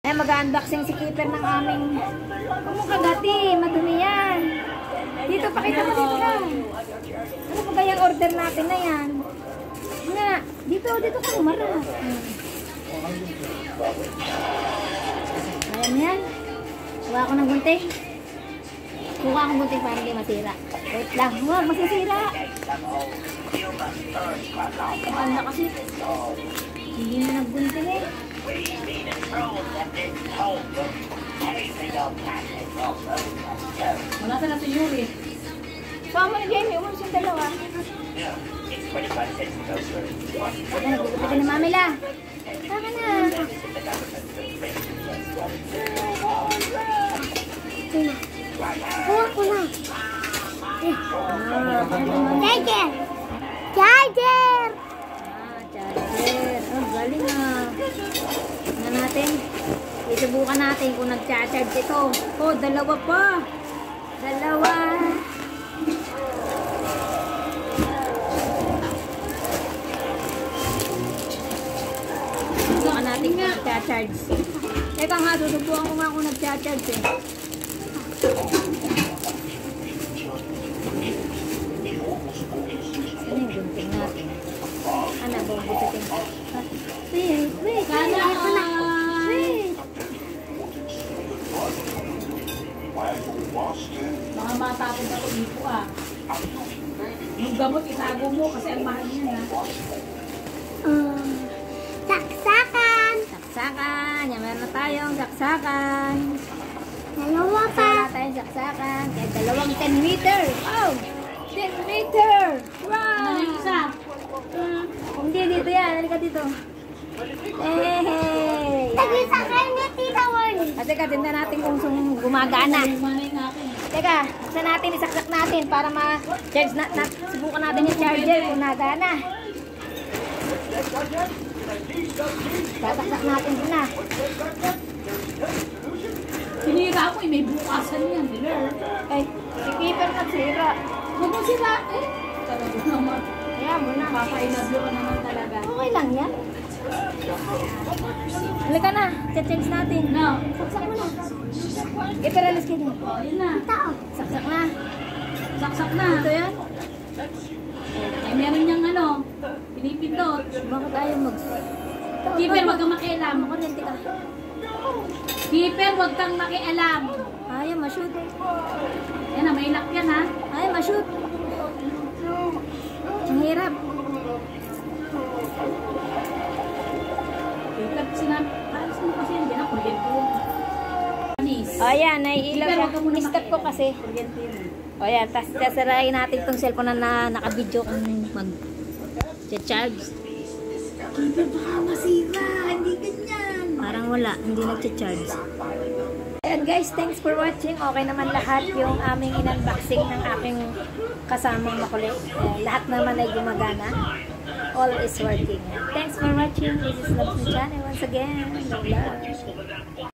Ay, mag-unboxing si Keeper ng aming kumukagati. Madumi yan. Dito, pakita mo dito na. Ano ba kayang order natin na yan? Nga, dito ka umara. Ayan yan. Kuha ako ng gunting. Kuha akong gunting para hindi masira. Wait lang. Huwag, masisira. Ano kasi? Hindi na naggunting eh. Wala sa natin Yuri. Sama na Jamie, umalis yung dalawa. Ay, nagugupit na mami la. Saka na. Kuha ko na. Charger! Charger! Charger. Oh, galing ah. Tingnan natin. Isubukan natin kung nag-charge ito. Oh, dalawa pa. Dalawa. Subukan natin kung nag-charge. Teka nga, susubukan ko nga kung nag-charge eh. Ano yung gunting natin? Ano, bubututin ko. Wait. Sana Wait. mga matapon ako dito ah. Yung gamot itago mo kasi ang mahal niya na. Saksakan. Saksakan. Yan, meron na tayong saksakan. Dalawa pa. Meron na tayong saksakan. Kaya dalawang 10 meter. Oh! 10 meter! Wow! Ano yung isa? Hindi, dito yan. Halika dito. Hey! Nag-isakay ni Tita Warnie. Kasi katinda natin kung gumagana. Manay nga ako. Teka, isa natin, isaksak natin para ma-charge subukan natin yung charger kung nagana. Sasaksak natin din na. Sinira ako eh, may bukasan yan. Ay, si Keeper nagsira. Huwag mo sila eh. Talaga naman. Kaya mo na. Papainablo ka naman talaga. Okay lang yan. Halika na, charge natin. No. Saksak mo na. Keeper, alis ka din. Oh, yun na. Saksak na. Saksak na. Ito yan. Ay, meron niyang ano, pinipindot. Bakit ayaw Keeper, wag kang makialam. Makuryente ka. Keeper, wag kang makialam. Ayaw, ma-shoot. Yan na, may lock yan ha. Ayaw, ma-shoot. Ang hirap. Keeper, sinabi, alas mo kasi yan, yan ang kuryente yun. Panis. O yan, naiilaw Keeper, siya. wag ka muna Stop ko kasi. Kuryente yun. O yan, tapos sasarayin natin itong cellphone na naka-video kung mag-charge. Keeper, baka masira. Hindi ganyan. Parang wala, hindi nag-charge. Ayan guys, thanks for watching. Okay naman lahat yung aming in-unboxing ng aking kasamang makulit. Lahat naman ay gumagana. All is working. Thanks for watching. This is Loves Me Channel once again. Love.